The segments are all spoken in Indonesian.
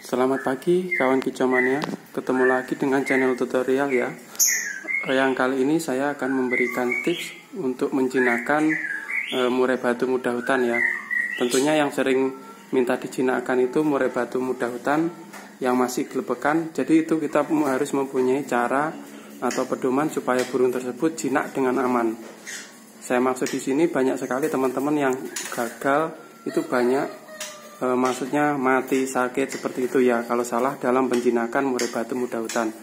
Selamat pagi kawan kicauannya, ketemu lagi dengan channel tutorial ya. Yang kali ini saya akan memberikan tips untuk menjinakkan murai batu muda hutan ya. Tentunya yang sering minta dijinakkan itu murai batu muda hutan yang masih gelebekan. Jadi itu kita harus mempunyai cara atau pedoman supaya burung tersebut jinak dengan aman. Saya maksud di sini banyak sekali teman-teman yang gagal, itu banyak maksudnya mati, sakit seperti itu ya kalau salah dalam penjinakan murai batu muda hutan.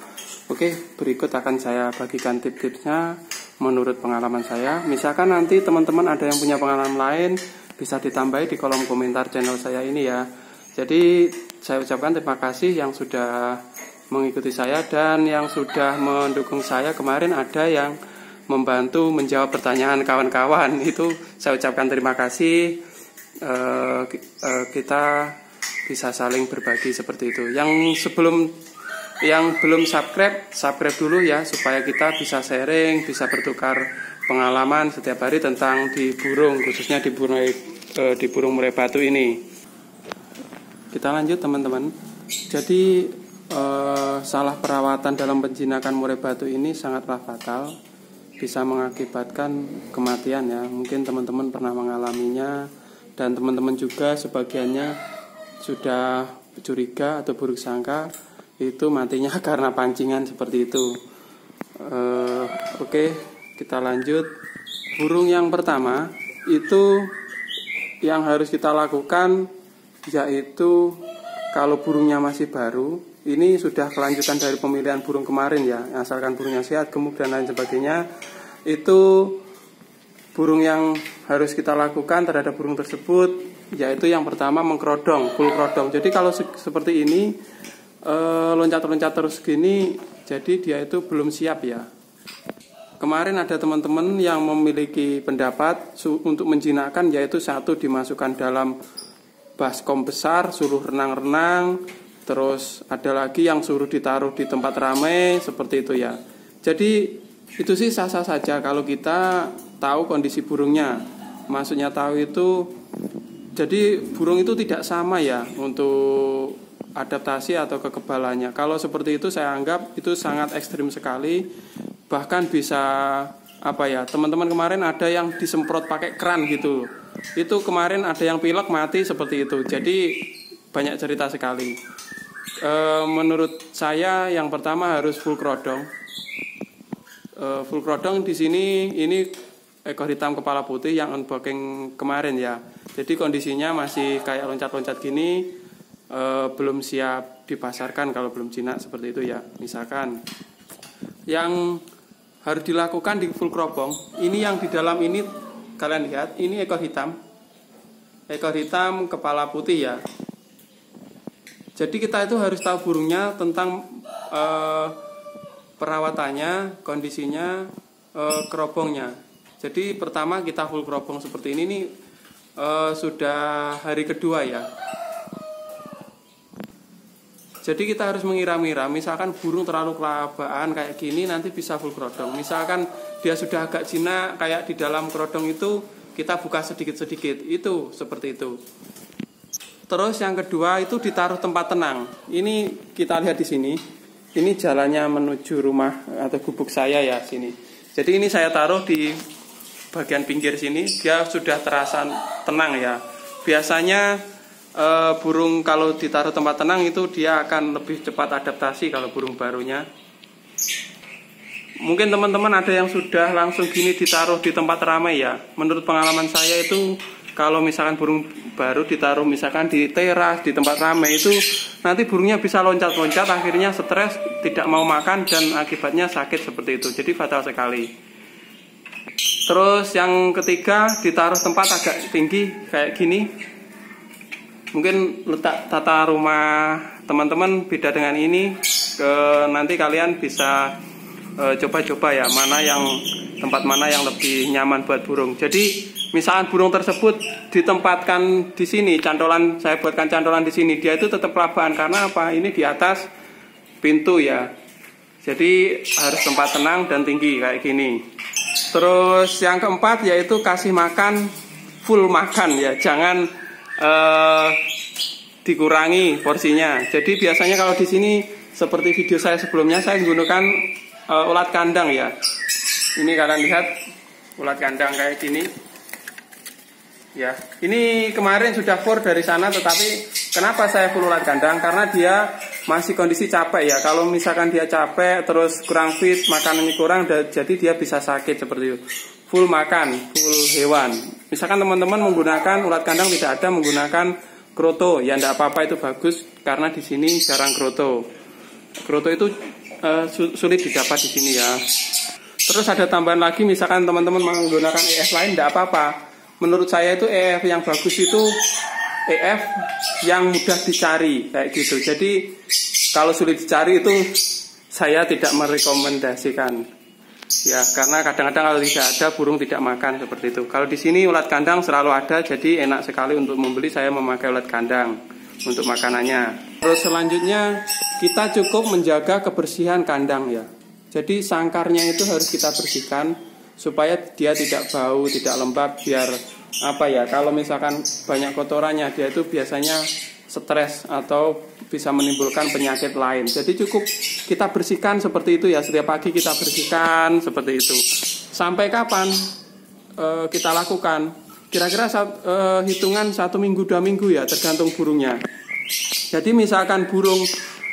Oke, berikut akan saya bagikan tips-tipsnya menurut pengalaman saya. Misalkan nanti teman-teman ada yang punya pengalaman lain, bisa ditambahi di kolom komentar channel saya ini ya. Jadi saya ucapkan terima kasih yang sudah mengikuti saya dan yang sudah mendukung saya. Kemarin ada yang membantu menjawab pertanyaan kawan-kawan, itu saya ucapkan terima kasih. Kita bisa saling berbagi seperti itu. Yang belum subscribe dulu ya, supaya kita bisa sharing, bisa bertukar pengalaman setiap hari tentang di burung, khususnya di burung murai batu ini. Kita lanjut teman-teman. Jadi salah perawatan dalam penjinakan murai batu ini sangatlah fatal, bisa mengakibatkan kematian ya. Mungkin teman-teman pernah mengalaminya, dan teman-teman juga sebagiannya sudah curiga atau buruk sangka itu matinya karena pancingan seperti itu. Oke, kita lanjut. Burung yang pertama itu yang harus kita lakukan yaitu kalau burungnya masih baru, ini sudah kelanjutan dari pemilihan burung kemarin ya, asalkan burungnya sehat, gemuk dan lain sebagainya. Itu burung yang harus kita lakukan terhadap burung tersebut yaitu yang pertama mengkerodong, full kerodong. Jadi kalau seperti ini loncat-loncat terus gini, jadi dia itu belum siap ya. Kemarin ada teman-teman yang memiliki pendapat untuk menjinakkan, yaitu satu dimasukkan dalam baskom besar, suruh renang-renang, terus ada lagi yang suruh ditaruh di tempat ramai seperti itu ya. Jadi itu sih sah-sah saja kalau kita tahu kondisi burungnya. Maksudnya tahu itu, jadi burung itu tidak sama ya untuk adaptasi atau kekebalannya. Kalau seperti itu saya anggap itu sangat ekstrim sekali. Bahkan bisa teman-teman kemarin ada yang disemprot pakai keran gitu. Itu kemarin ada yang pilek mati seperti itu. Jadi banyak cerita sekali. Menurut saya yang pertama harus full kerodong. Full kerodong di sini ini ekor hitam kepala putih yang unboxing kemarin ya. Jadi kondisinya masih kayak loncat-loncat gini, belum siap dipasarkan kalau belum jinak seperti itu ya. Misalkan yang harus dilakukan di full kerodong, ini yang di dalam ini kalian lihat, ini ekor hitam kepala putih ya. Jadi kita itu harus tahu burungnya tentang perawatannya, kondisinya, kerobongnya. Jadi pertama kita full kerobong seperti ini nih, sudah hari kedua ya. Jadi kita harus mengira-ngira, misalkan burung terlalu kelabaan kayak gini nanti bisa full kerodong. Misalkan dia sudah agak jinak kayak di dalam kerodong itu, kita buka sedikit-sedikit, itu seperti itu. Terus yang kedua itu ditaruh tempat tenang. Ini kita lihat di sini. Ini jalannya menuju rumah atau gubuk saya ya sini. Jadi ini saya taruh di bagian pinggir sini, dia sudah terasa tenang ya. Biasanya burung kalau ditaruh tempat tenang itu dia akan lebih cepat adaptasi kalau burung barunya. Mungkin teman-teman ada yang sudah langsung gini ditaruh di tempat ramai ya. Menurut pengalaman saya itu kalau misalkan burung baru ditaruh misalkan di teras, di tempat ramai, itu nanti burungnya bisa loncat-loncat, akhirnya stres, tidak mau makan, dan akibatnya sakit seperti itu. Jadi fatal sekali. Terus yang ketiga ditaruh tempat agak tinggi kayak gini. Mungkin letak tata rumah teman-teman beda dengan ini. Nanti kalian bisa coba-coba ya, tempat mana yang lebih nyaman buat burung. Jadi misalkan burung tersebut ditempatkan di sini, saya buatkan cantolan di sini, dia itu tetap kelabaan karena apa? Ini di atas pintu ya. Jadi harus tempat tenang dan tinggi kayak gini. Terus yang keempat yaitu kasih makan, full makan ya. Jangan dikurangi porsinya. Jadi biasanya kalau di sini seperti video saya sebelumnya, saya menggunakan ulat kandang ya. Ini kalian lihat ulat kandang kayak gini. Ya, ini kemarin sudah full dari sana, tetapi kenapa saya full ulat kandang? Karena dia masih kondisi capek ya. Kalau misalkan dia capek terus kurang fit, makanannya kurang, jadi dia bisa sakit seperti itu. Full makan, full hewan. Misalkan teman-teman menggunakan ulat kandang tidak ada menggunakan kroto, ya tidak apa-apa, itu bagus karena di sini jarang kroto. Kroto itu sulit didapat di sini ya. Terus ada tambahan lagi, misalkan teman-teman menggunakan EF lain tidak apa-apa. Menurut saya itu EF yang bagus itu EF yang mudah dicari kayak gitu. Jadi kalau sulit dicari itu saya tidak merekomendasikan. Ya, karena kadang-kadang kalau tidak ada burung tidak makan seperti itu. Kalau di sini ulat kandang selalu ada, jadi enak sekali untuk membeli. Saya memakai ulat kandang untuk makanannya. Terus selanjutnya kita cukup menjaga kebersihan kandang ya. Jadi sangkarnya itu harus kita bersihkan supaya dia tidak bau, tidak lembab, biar apa ya, kalau misalkan banyak kotorannya dia itu biasanya stres atau bisa menimbulkan penyakit lain. Jadi cukup kita bersihkan seperti itu ya, setiap pagi kita bersihkan seperti itu. Sampai kapan kita lakukan? Kira-kira hitungan 1 minggu 2 minggu ya, tergantung burungnya. Jadi misalkan burung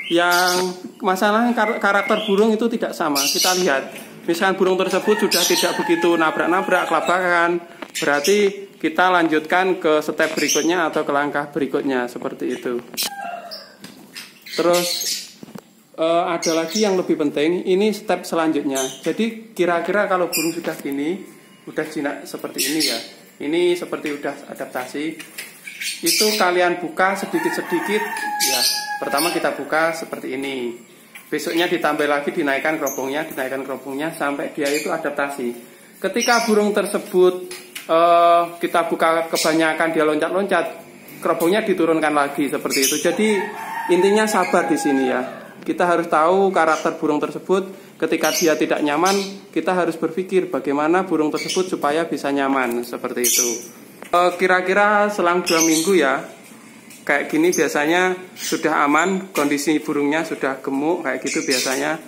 yang masalahnya karakter burung itu tidak sama, kita lihat. Misalkan burung tersebut sudah tidak begitu nabrak-nabrak, kelabakan, berarti kita lanjutkan ke step berikutnya atau ke langkah berikutnya seperti itu. Terus ada lagi yang lebih penting, ini step selanjutnya. Jadi kira-kira kalau burung sudah gini, udah jinak seperti ini ya, ini seperti udah adaptasi, itu kalian buka sedikit-sedikit ya. Pertama kita buka seperti ini. Besoknya ditambah lagi, dinaikkan keropongnya sampai dia itu adaptasi. Ketika burung tersebut kita buka kebanyakan, dia loncat-loncat, keropongnya diturunkan lagi seperti itu. Jadi intinya sabar di sini ya. Kita harus tahu karakter burung tersebut. Ketika dia tidak nyaman, kita harus berpikir bagaimana burung tersebut supaya bisa nyaman seperti itu. Kira-kira selang 2 minggu ya, kayak gini biasanya sudah aman, kondisi burungnya sudah gemuk kayak gitu biasanya.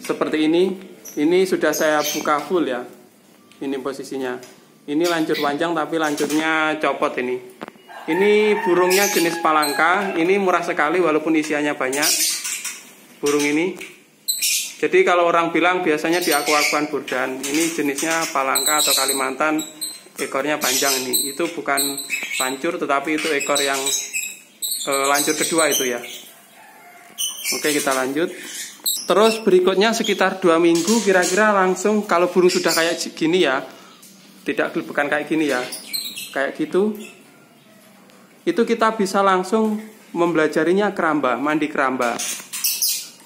Seperti ini sudah saya buka full ya. Ini posisinya. Ini lancur panjang tapi lancurnya copot ini. Ini burungnya jenis palangka, ini murah sekali walaupun isiannya banyak. Burung ini. Jadi kalau orang bilang biasanya di aqua-aquan Burdan, ini jenisnya palangka atau Kalimantan. Ekornya panjang ini, itu bukan lancur tetapi itu ekor yang lancur kedua itu ya. Oke, kita lanjut. Terus berikutnya sekitar 2 minggu kira-kira langsung, kalau burung sudah kayak gini ya, bukan kayak gini ya, kayak gitu, itu kita bisa langsung mempelajarinya keramba, mandi keramba.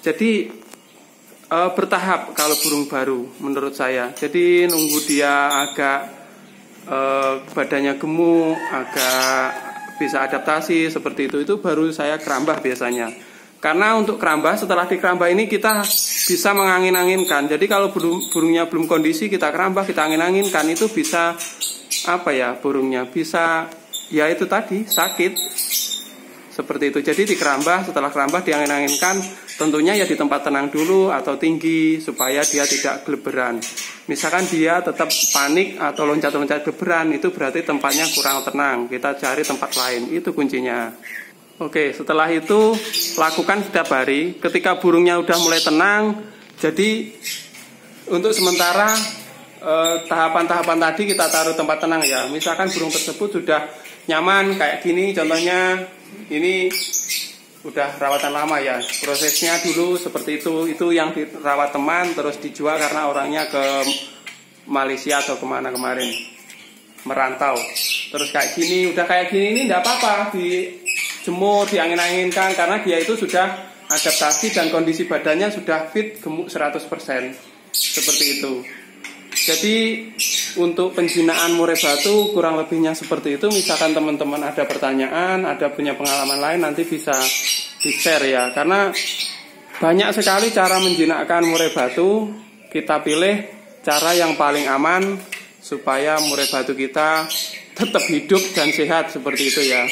Jadi bertahap kalau burung baru menurut saya. Jadi nunggu dia agak badannya gemuk, agak bisa adaptasi seperti itu baru saya kerambah biasanya. Karena untuk kerambah, setelah dikerambah ini kita bisa mengangin-anginkan. Jadi kalau burungnya belum kondisi, kita kerambah, kita angin-anginkan, itu bisa apa ya, burungnya bisa ya itu tadi sakit seperti itu. Jadi dikerambah, setelah kerambah diangin-anginkan, tentunya ya di tempat tenang dulu atau tinggi supaya dia tidak geleberan. Misalkan dia tetap panik atau loncat-loncat geleberan, itu berarti tempatnya kurang tenang. Kita cari tempat lain, itu kuncinya. Oke, setelah itu lakukan setiap hari. Ketika burungnya udah mulai tenang, jadi untuk sementara tahapan-tahapan tadi kita taruh tempat tenang ya. Misalkan burung tersebut sudah nyaman kayak gini, contohnya ini udah rawatan lama ya, prosesnya dulu seperti itu yang dirawat teman terus dijual karena orangnya ke Malaysia atau kemana kemarin merantau. Terus kayak gini, udah kayak gini ini tidak apa-apa, dijemur, diangin-anginkan karena dia itu sudah adaptasi dan kondisi badannya sudah fit, gemuk 100%. Seperti itu. Jadi untuk penjinaan murai batu kurang lebihnya seperti itu. Misalkan teman-teman ada pertanyaan, ada punya pengalaman lain, nanti bisa di-share ya. Karena banyak sekali cara menjinakkan murai batu. Kita pilih cara yang paling aman supaya murai batu kita tetap hidup dan sehat seperti itu ya.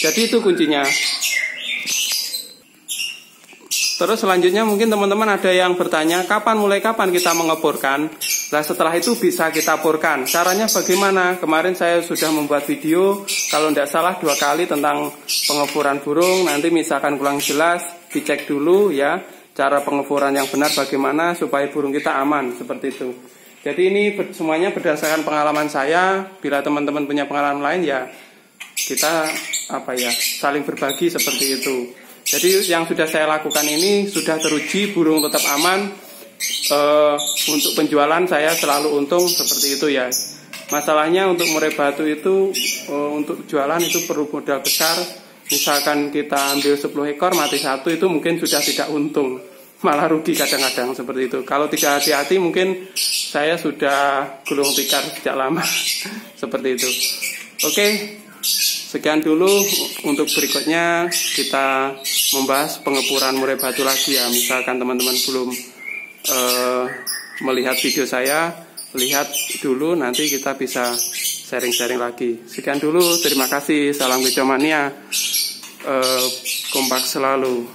Jadi itu kuncinya. Terus selanjutnya mungkin teman-teman ada yang bertanya, mulai kapan kita mengeborkan? Nah, setelah itu bisa kita porkan. Caranya bagaimana? Kemarin saya sudah membuat video, kalau tidak salah 2 kali tentang pengeboran burung. Nanti misalkan kurang jelas, dicek dulu ya, cara pengeboran yang benar bagaimana supaya burung kita aman, seperti itu. Jadi ini semuanya berdasarkan pengalaman saya. Bila teman-teman punya pengalaman lain ya, kita saling berbagi seperti itu. Jadi yang sudah saya lakukan ini sudah teruji, burung tetap aman. Untuk penjualan saya selalu untung seperti itu ya. Masalahnya untuk murai batu itu untuk jualan itu perlu modal besar. Misalkan kita ambil 10 ekor mati 1 itu mungkin sudah tidak untung, malah rugi kadang-kadang seperti itu. Kalau tidak hati-hati mungkin saya sudah gulung tikar sejak lama seperti itu. Oke. Sekian dulu, untuk berikutnya kita membahas pengeboran murai batu lagi ya. Misalkan teman-teman belum melihat video saya, lihat dulu, nanti kita bisa sharing-sharing lagi. Sekian dulu, terima kasih, salam kecomania, kompak selalu.